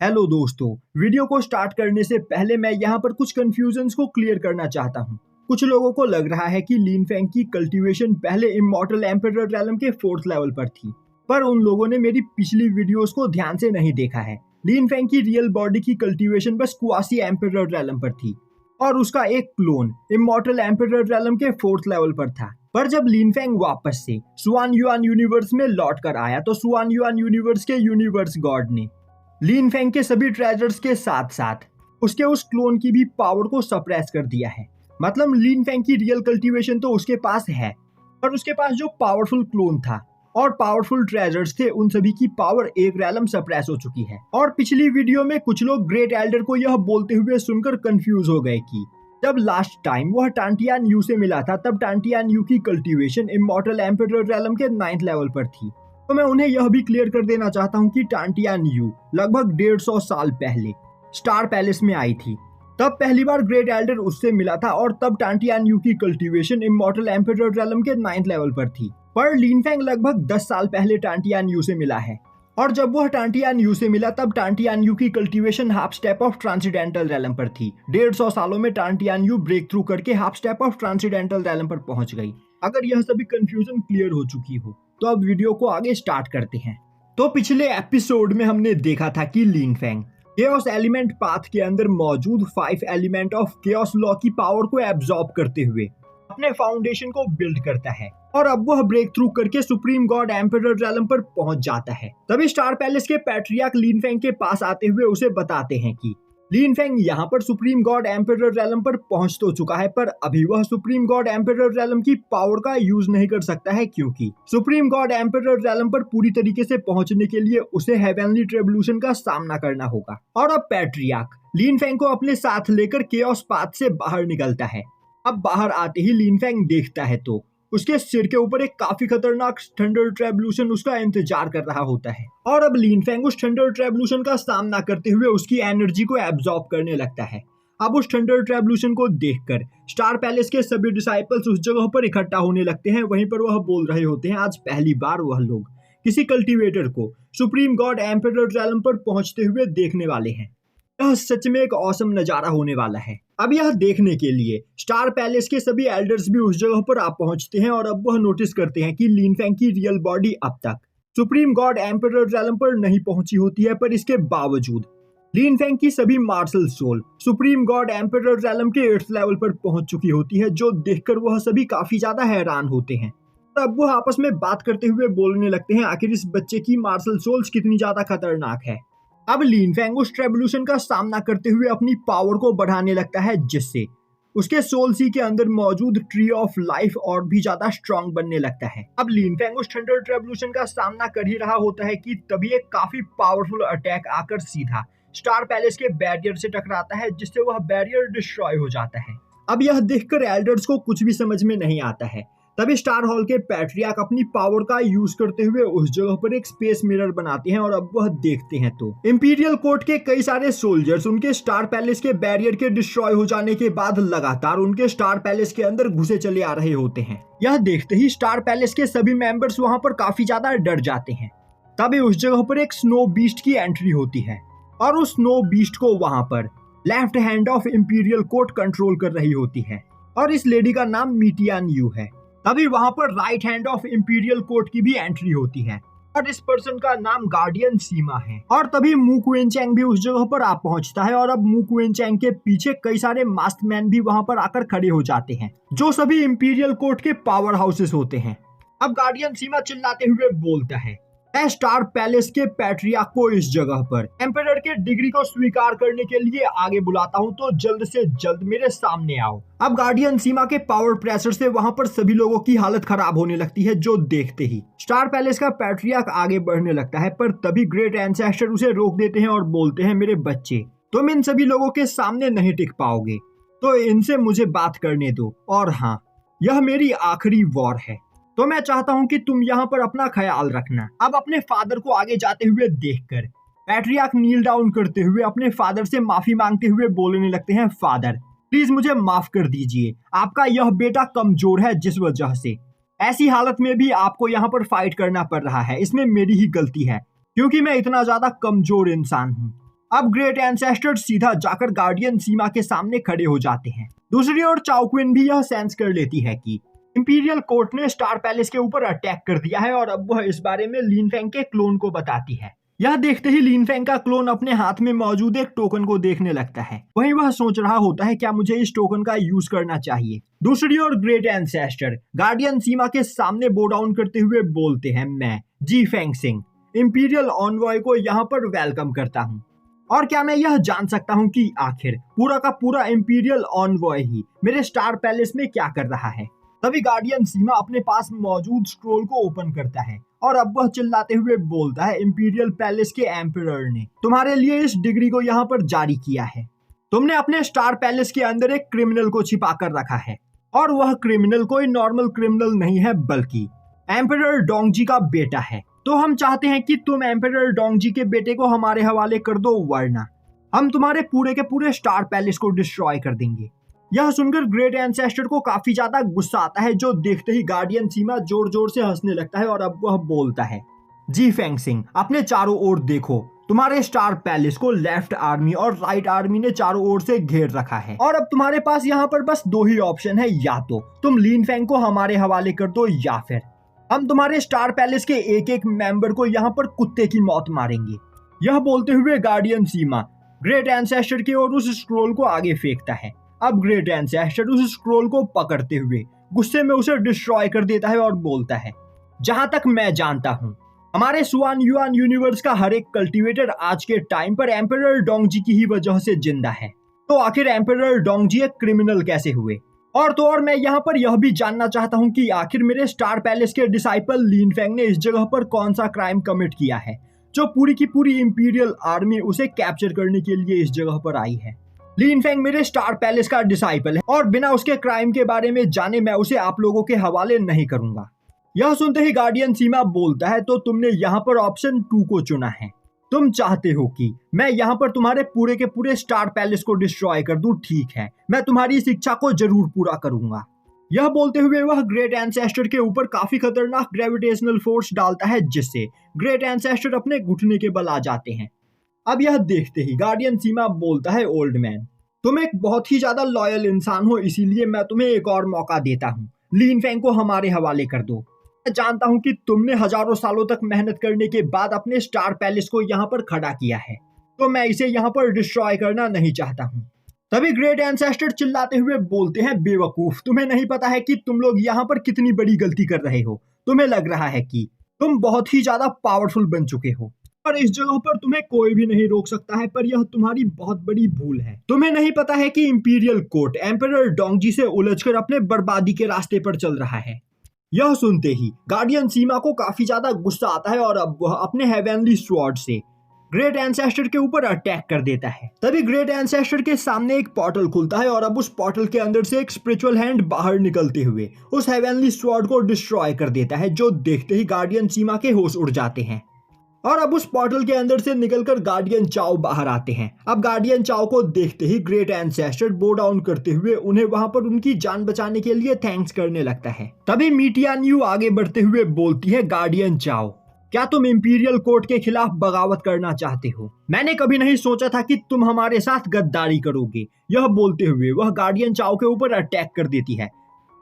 Hello दोस्तों, video को start करने से पहले मैं यहाँ पर कुछ कंफ्यूजन्स को क्लियर करना चाहता हूँ। कुछ लोगों को लग रहा है कि लीन फैंग की कल्टीवेशन पहले इमॉर्टल एम्परर रैलम के 4th लेवल पर थी, पर उन लोगों ने मेरी पिछली वीडियोस को ध्यान से नहीं देखा है। लीन फैंग की रियल बॉडी की कल्टीवेशन बस क्वासी एम्परर रैलम पर थी और उसका एक क्लोन इमॉर्टल एम्परर रैलम के 4th लेवल पर था। पर जब लीन फैंग वापस से सुआन युआन यूनिवर्स में लौट कर आया तो सुआन युआन यूनिवर्स के यूनिवर्स गॉड ने लीन फैंग के सभी ट्रेजर्स के साथ साथ उसके उस क्लोन की भी पावर को सप्रेस कर दिया है। मतलब लीन फैंग की रियल कल्टीवेशन तो उसके पास है, पर उसके पास जो पावरफुल क्लोन था और पावरफुल ट्रेजर्स थे उन सभी की पावर एक रैलम सप्रेस हो चुकी है। और पिछली वीडियो में कुछ लोग ग्रेट एल्डर को यह बोलते हुए सुनकर कंफ्यूज हो गए कि जब लास्ट टाइम वह टांटियान यू से मिला था तब टांटियान यू की कल्टीवेशन इमॉर्टल एम्परर रैलम के 9th लेवल पर थी। तो मैं उन्हें यह भी क्लियर कर देना चाहता हूँ कि टांटियान यू लगभग 150 साल पहले स्टार पैलेस में आई थी। तब पहली बार ग्रेट एल्डर उससे मिला था और तब टांटियान यू की कल्टीवेशन इमॉर्टल एम्परर रैलम के 9th लेवल पर थी। पर लीन फैंग लगभग 10 साल पहले टांटियान यू से मिला है और जब वह टांटियान यू से मिला तब टांटियान यू की cultivation half step of transcendental realm पर थी। 150 सालों में टांटियान यू ब्रेक थ्रू करके half step of transcendental realm पर पहुंच गई। अगर यह सभी कंफ्यूजन क्लियर हो चुकी हो तो अब वीडियो को आगे स्टार्ट करते हैं। तो पिछले एपिसोड में हमने देखा था कि लीन फैंग केओस एलिमेंट पाथ के अंदर मौजूद 5 एलिमेंट ऑफ केओस लॉ की पावर को एब्जॉर्ब करते हुए अपने फाउंडेशन को बिल्ड करता है और अब वह ब्रेक थ्रू करके सुप्रीम गॉड एम्परर रैलम पर पहुंच जाता है। तभी स्टार पैलेस के पैट्रियार्क लीन फैंग के पास आते हुए उसे बताते हैं कि लीन फैंग यहाँ पर सुप्रीम गॉड एम्परर रैलम पर पहुंच तो चुका है, पर अभी वह सुप्रीम गॉड एम्परर रैलम की पावर का यूज नहीं कर सकता है क्योंकि सुप्रीम गॉड एम्परर रैलम पर पूरी तरीके से पहुंचने के लिए उसे हेवनली ट्रिब्यूशन का सामना करना होगा। और अब पैट्रियार्क लीन फैंग को अपने साथ लेकर केओस पाथ से बाहर निकलता है। अब बाहर आते ही लीन फैंग देखता है तो उसके सिर के ऊपर एक काफी खतरनाक थंडर ट्रेवल्यूशन उसका इंतजार कर रहा होता है और अब लीन फैंग उस थंडर ट्रेवल्यूशन का सामना करते हुए उसकी एनर्जी को एब्जॉर्ब करने लगता है। अब उस थंडर ट्रेवल्यूशन को देखकर स्टार पैलेस के सभी डिसाइपल्स उस जगह पर इकट्ठा होने लगते हैं। वहीं पर वह बोल रहे होते हैं आज पहली बार वह लोग किसी कल्टीवेटर को सुप्रीम गॉड एम्परर रैलम पर पहुंचते हुए देखने वाले हैं। यह सच में एक ऑसम नजारा होने वाला है। अब यह देखने के लिए स्टार पैलेस के सभी एल्डर्स भी उस जगह पर आ पहुंचते हैं और अब वह नोटिस करते हैं कि लीन फैंग की रियल बॉडी अब तक सुप्रीम गॉड एम्परर रैलम पर नहीं पहुंची होती है, पर इसके बावजूद लीन फैंग की सभी martial soul supreme god emperor realm के 8th लेवल पर पहुंच चुकी होती है, जो देखकर वह सभी काफी ज्यादा हैरान होते हैं। अब वह आपस में बात करते हुए बोलने लगते हैं आखिर इस बच्चे की मार्शल सोल्स कितनी ज्यादा खतरनाक है। अब लीन फैंग उस ट्रेवल्यूशन का सामना करते हुए अपनी पावर को बढ़ाने लगता है, जिससे उसके सोल सी के अंदर मौजूद ट्री ऑफ लाइफ और भी ज्यादा स्ट्रांग बनने लगता है। अब लीन फैंग उस थंडर ट्रेवल्यूशन का सामना कर ही रहा होता है कि तभी एक काफी पावरफुल अटैक आकर सीधा स्टार पैलेस के बैरियर से टकराता है, जिससे वह बैरियर डिस्ट्रॉय हो जाता है। अब यह देखकर एल्डर्स को कुछ भी समझ में नहीं आता है। तभी स्टार हॉल के पैट्रियार्क अपनी पावर का यूज करते हुए उस जगह पर एक स्पेस मिरर बनाते हैं और अब वह देखते हैं तो इंपीरियल कोर्ट के कई सारे सोल्जर्स उनके स्टार पैलेस के बैरियर के डिस्ट्रॉय हो जाने के बाद लगातार उनके स्टार पैलेस के अंदर घुसे चले आ रहे होते हैं। यह देखते ही स्टार पैलेस के सभी मेंबर्स वहां पर काफी ज्यादा डर जाते हैं। तभी उस जगह पर एक स्नो बीस्ट की एंट्री होती है और उस स्नो बीस्ट को वहां पर left hand of imperial court control कर रही होती है और इस लेडी का नाम मीटियान यू है। तभी वहां पर right hand of imperial court की भी एंट्री होती है और इस पर्सन का नाम गार्डियन सीमा है। और तभी मू क्वेनचैंग भी उस जगह पर आ पहुंचता है और अब मू क्वेनचैंग के पीछे कई सारे मास्क मैन भी वहां पर आकर खड़े हो जाते हैं, जो सभी इंपीरियल कोर्ट के पावर हाउसेस होते हैं। अब गार्डियन सीमा चिल्लाते हुए बोलता है मैं स्टार पैलेस के पैट्रियार्क को इस जगह पर एम्परर के डिग्री को स्वीकार करने के लिए आगे बुलाता हूं, तो जल्द से जल्द मेरे सामने आओ। अब गार्डियन सीमा के पावर प्रेशर से वहां पर सभी लोगों की हालत खराब होने लगती है, जो देखते ही स्टार पैलेस का पैट्रियार्क आगे बढ़ने लगता है। पर तभी ग्रेट एंसेस्टर उसे रोक देते हैं और बोलते हैं मेरे बच्चे, तुम इन सभी लोगों के सामने नहीं टिक पाओगे, तो इनसे मुझे बात करने दो। और हाँ, यह मेरी आखिरी वॉर है, तो मैं चाहता हूं कि तुम यहाँ पर अपना ख्याल रखना। अब अपने फादर को आगे जाते हुए देखकर पैट्रियार्क नील डाउन करते हुए अपने फादर से माफी मांगते हुए बोलने लगते हैं फादर प्लीज मुझे माफ कर दीजिए, आपका यह बेटा कमजोर है, जिस वजह से ऐसी हालत में भी आपको यहाँ पर फाइट करना पड़ रहा है। इसमें मेरी ही गलती है क्योंकि मैं इतना ज्यादा कमजोर इंसान हूँ। अब ग्रेट एंसेस्टर सीधा जाकर गार्डियन सीमा के सामने खड़े हो जाते हैं। दूसरी ओर चाओ क्विन भी यह सेंस कर लेती है कि इंपीरियल कोर्ट ने स्टार पैलेस के ऊपर अटैक कर दिया है और अब वह इस बारे में लिन फेंग के क्लोन को बताती है। यह देखते ही लिन फेंग का क्लोन अपने हाथ में मौजूद एक टोकन को देखने लगता है। वहीं वह सोच रहा होता है क्या मुझे इस टोकन का यूज करना चाहिए। दूसरी ओर ग्रेट एंसेस्टर गार्डियन सीमा के सामने बो डाउन करते हुए बोलते हैं, मैं जी फेंगसिंग इंपीरियल ऑनवॉय को यहाँ पर वेलकम करता हूँ और क्या मैं यह जान सकता हूँ कि आखिर पूरा का पूरा इंपीरियल ऑनवॉय ही मेरे स्टार पैलेस में क्या कर रहा है। तभी गार्डियन सीमा अपने पास मौजूद स्क्रोल को ओपन करता है और अब वह चिल्लाते हुए बोलता है, इंपीरियल पैलेस के एम्परर ने तुम्हारे लिए इस डिग्री को यहाँ पर जारी किया है। तुमने अपने स्टार पैलेस के अंदर एक क्रिमिनल को छिपा कर रखा है और वह क्रिमिनल कोई नॉर्मल क्रिमिनल नहीं है बल्कि एम्परर डोंगजी का बेटा है। तो हम चाहते हैं कि तुम एम्परर डोंगजी के बेटे को हमारे हवाले कर दो, वरना हम तुम्हारे पूरे के पूरे स्टार पैलेस को डिस्ट्रॉय कर देंगे। यह सुनकर ग्रेट एंसेस्टर को काफी ज्यादा गुस्सा आता है, जो देखते ही गार्डियन सीमा जोर जोर से हंसने लगता है और अब वह बोलता है, जी फेंगसिंग अपने चारों ओर देखो, तुम्हारे स्टार पैलेस को लेफ्ट आर्मी और राइट आर्मी ने चारों ओर से घेर रखा है और अब तुम्हारे पास यहाँ पर बस दो ही ऑप्शन है, या तो तुम लिन फेंग को हमारे हवाले कर दो या फिर हम तुम्हारे स्टार पैलेस के एक एक मेंबर को यहाँ पर कुत्ते की मौत मारेंगे। यह बोलते हुए गार्डियन सीमा ग्रेट एंसेस्टर की ओर उस स्क्रोल को आगे फेंकता है। अब ग्रेट एंसेस्टर उस स्क्रोल को पकड़ते हुए गुस्से में उसे डिस्ट्रॉय कर देता है और बोलता है, जहां तक मैं जानता हूं हमारे सुआन युआन यूनिवर्स का हर एक कल्टीवेटर आज के टाइम पर एम्परर डोंगजी की ही वजह से जिंदा है। तो आखिर एम्परर डोंगजी एक क्रिमिनल कैसे हुए? और तो और मैं यहाँ पर यह भी जानना चाहता हूँ कि आखिर मेरे स्टार पैलेस के डिसाइपल लिन फेंग ने इस जगह पर कौन सा क्राइम कमिट किया है जो पूरी की पूरी इंपीरियल आर्मी उसे कैप्चर करने के लिए इस जगह पर आई है। लिन फेंग मेरे स्टार पैलेस का डिसाइपल है और बिना उसके क्राइम के बारे में जाने मैं उसे आप लोगों के हवाले नहीं करूंगा। यह सुनते ही गार्डियन सीमा बोलता है, तो तुमने यहाँ पर ऑप्शन 2 को चुना है। तुम चाहते हो कि मैं यहाँ पर तुम्हारे पूरे के पूरे स्टार पैलेस को डिस्ट्रॉय कर दूं, ठीक है, मैं तुम्हारी इस इच्छा को जरूर पूरा करूंगा। यह बोलते हुए वह ग्रेट एंसेस्टर के ऊपर काफी खतरनाक ग्रेविटेशनल फोर्स डालता है, जिससे ग्रेट एंसेस्टर अपने घुटने के बल आ जाते हैं। अब यह देखते ही गार्डियन सीमा बोलता है, ओल्ड मैन तुम एक बहुत ही ज्यादा लॉयल इंसान हो, इसीलिए मैं तुम्हें एक और मौका देता हूँ, लिन फेंग को हमारे हवाले कर दो। मैं जानता हूँ कि तुमने हजारों सालों तक मेहनत करने के बाद अपने स्टार पैलेस को यहाँ पर खड़ा किया है, तो मैं इसे यहाँ पर डिस्ट्रॉय करना नहीं चाहता हूँ। तभी ग्रेट एंसेस्टर चिल्लाते हुए बोलते हैं, बेवकूफ तुम्हें नहीं पता है कि तुम लोग यहाँ पर कितनी बड़ी गलती कर रहे हो। तुम्हें लग रहा है कि तुम बहुत ही ज्यादा पावरफुल बन चुके हो और इस जगह पर तुम्हें कोई भी नहीं रोक सकता है, पर यह तुम्हारी बहुत बड़ी भूल है। तुम्हें नहीं पता है कि इंपीरियल कोर्ट एम्परर डोंगजी से उलझकर अपने बर्बादी के रास्ते पर चल रहा है। यह सुनते ही गार्डियन सीमा को काफी ज्यादा गुस्सा आता है और अब वह अपने हेवनली स्वॉर्ड से ग्रेट एंसेस्टर के ऊपर अटैक कर देता है। तभी ग्रेट एंसेस्टर के सामने एक पोर्टल खुलता है और अब उस पोर्टल के अंदर से एक स्पिरिचुअल हैंड बाहर निकलते हुए उस हेवनली स्वॉर्ड को डिस्ट्रॉय कर देता है, जो देखते ही गार्डियन सीमा के होश उड़ जाते हैं और अब उस पोर्टल के अंदर से निकलकर गार्डियन चाओ बाहर आते हैं। अब गार्डियन चाओ को देखते ही ग्रेट एंसेस्टर बो डाउन करते हुए उन्हें वहां पर उनकी जान बचाने के लिए थैंक्स करने लगता है। तभी मीटियान यू आगे बढ़ते हुए बोलती है, गार्डियन चाओ क्या तुम इंपीरियल कोर्ट के खिलाफ बगावत करना चाहते हो? मैंने कभी नहीं सोचा था कि तुम हमारे साथ गद्दारी करोगे। यह बोलते हुए वह गार्डियन चाओ के ऊपर अटैक कर देती है,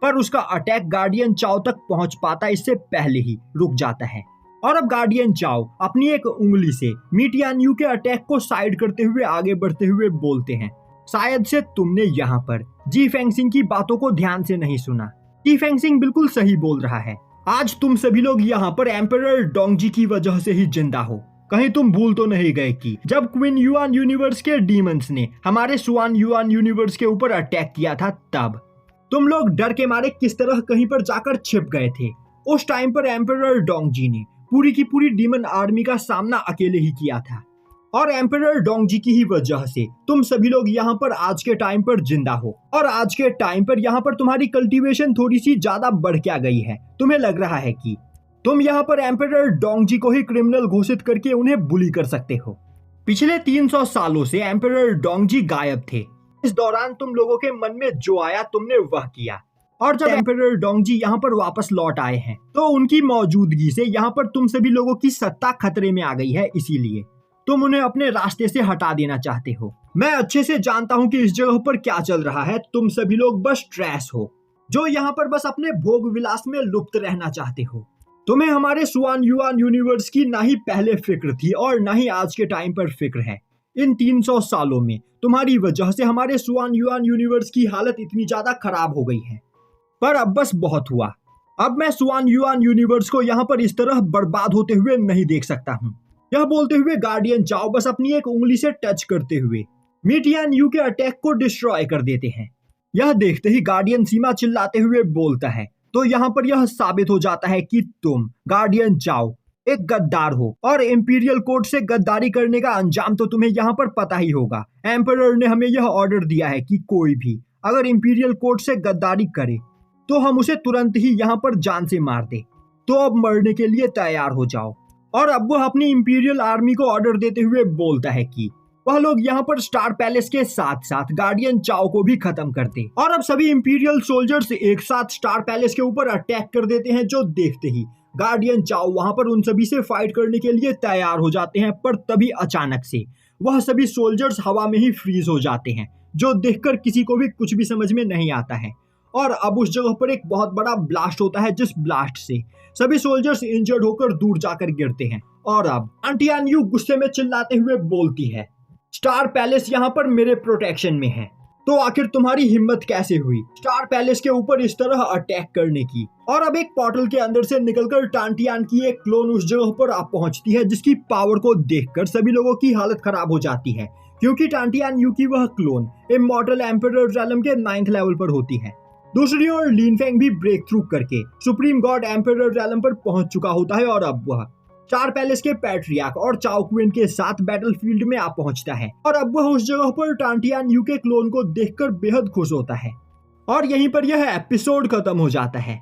पर उसका अटैक गार्डियन चाओ तक पहुंच पाता इससे पहले ही रुक जाता है और अब गार्डियन चाओ अपनी एक उंगली से मीटियान यू के अटैक को साइड करते हुए आगे बढ़ते हुए बोलते हैं, शायद से तुमने यहाँ पर जी फेंगसिंग की बातों को ध्यान से नहीं सुना। जी फेंगसिंग बिल्कुल सही बोल रहा है। आज तुम सभी लोग यहाँ पर एम्परर डोंगजी की वजह से ही जिंदा हो। कहीं तुम भूल तो नहीं गए कि जब क्वीन युआन यूनिवर्स के डीमंस ने हमारे सुआन युआन यूनिवर्स के ऊपर अटैक किया था, तब तुम लोग डर के मारे किस तरह कहीं पर जाकर छिप गए थे। उस टाइम पर एम्परर डोंगजी ने पूरी की पूरी डीमन आर्मी का सामना अकेले ही किया था और एम्परर डोंगजी की ही वजह से तुम सभी लोग यहाँ पर आज के टाइम पर जिंदा हो और आज के टाइम पर यहाँ पर तुम्हारी कल्टीवेशन थोड़ी सी ज्यादा बढ़ क्या गई है। तुम्हें लग रहा है कि तुम यहाँ पर एम्परर डोंगजी को ही क्रिमिनल घोषित करके उन्हें बुली कर सकते हो। पिछले 300 सालों से एम्परर डोंगजी गायब थे। इस दौरान तुम लोगों के मन में जो आया तुमने वह किया और जब एम्परर डोंगजी यहाँ पर वापस लौट आए हैं तो उनकी मौजूदगी से यहाँ पर तुम सभी लोगों की सत्ता खतरे में आ गई है। इसीलिए तुम उन्हें अपने रास्ते से हटा देना चाहते हो। मैं अच्छे से जानता हूँ कि इस जगह पर क्या चल रहा है। तुम सभी लोग बस ट्रैश हो, जो यहाँ पर बस अपने भोग विलास में लुप्त रहना चाहते हो। तुम्हें हमारे सुआन युआन यूनिवर्स की ना ही पहले फिक्र थी और ना ही आज के टाइम पर फिक्र है। इन 300 सालों में तुम्हारी वजह से हमारे सुआन युआन यूनिवर्स की हालत इतनी ज्यादा खराब हो गई है। पर अब बस बहुत हुआ। अब मैं सुआन युआन यूनिवर्स को यहाँ पर इस तरह बर्बाद होते हुए नहीं देख सकता हूँ। यह बोलते हुए गार्डियन चाओ बस अपनी एक उंगली से टच करते हुए मीटियान यू के अटैक को डिस्ट्रॉय कर देते हैं। यह देखते ही गार्डियन सीमा चिल्लाते हुए बोलता है, तो यहाँ पर यह साबित हो जाता है कि तुम गार्डियन चाओ एक गद्दार हो और इंपीरियल कोर्ट से गद्दारी करने का अंजाम तो तुम्हें यहाँ पर पता ही होगा। एम्परर ने हमें यह ऑर्डर दिया है कि कोई भी अगर इंपीरियल कोर्ट से गद्दारी करे तो हम उसे तुरंत ही यहाँ पर जान से मार दे। तो अब मरने के लिए तैयार हो जाओ। और अब वह अपनी इंपीरियल आर्मी को ऑर्डर देते हुए बोलता है कि वह लोग यहाँ पर स्टार पैलेस के साथ साथ गार्डियन चाओ को भी खत्म कर दे। और अब सभी इंपीरियल सोल्जर्स एक साथ स्टार पैलेस के ऊपर अटैक कर देते हैं, जो देखते ही गार्डियन चाओ वहां पर उन सभी से फाइट करने के लिए तैयार हो जाते हैं। पर तभी अचानक से वह सभी सोल्जर्स हवा में ही फ्रीज हो जाते हैं, जो देखकर किसी को भी कुछ भी समझ में नहीं आता है। और अब उस जगह पर एक बहुत बड़ा ब्लास्ट होता है, जिस ब्लास्ट से सभी सोल्जर्स इंजर्ड होकर दूर जाकर गिरते हैं। और अब आंटियान यू गुस्से में चिल्लाते हुए बोलती है, स्टार पैलेस यहाँ पर मेरे प्रोटेक्शन में है, तो आखिर तुम्हारी हिम्मत कैसे हुई स्टार पैलेस के ऊपर इस तरह अटैक करने की। और अब एक पोर्टल के अंदर से निकलकर टांटियान की एक क्लोन उस जगह पर आ पहुंचती है, जिसकी पावर को देखकर सभी लोगों की हालत खराब हो जाती है, क्योंकि टांटियान यू की वह क्लोन इमॉर्टल एम्परर रैलम के 9th लेवल पर होती है। दूसरी ओर लिन फेंग भी ब्रेक थ्रू करके सुप्रीम गॉड एम्परर रैलम पर पहुंच चुका होता है और अब वह स्टार पैलेस के पैट्रियार्क और चाओ क्वीन के साथ बैटलफील्ड में आ पहुंचता है। और अब वह उस जगह पर टांटियान यू के क्लोन को देखकर बेहद खुश होता है। और यहीं पर यह एपिसोड खत्म हो जाता है।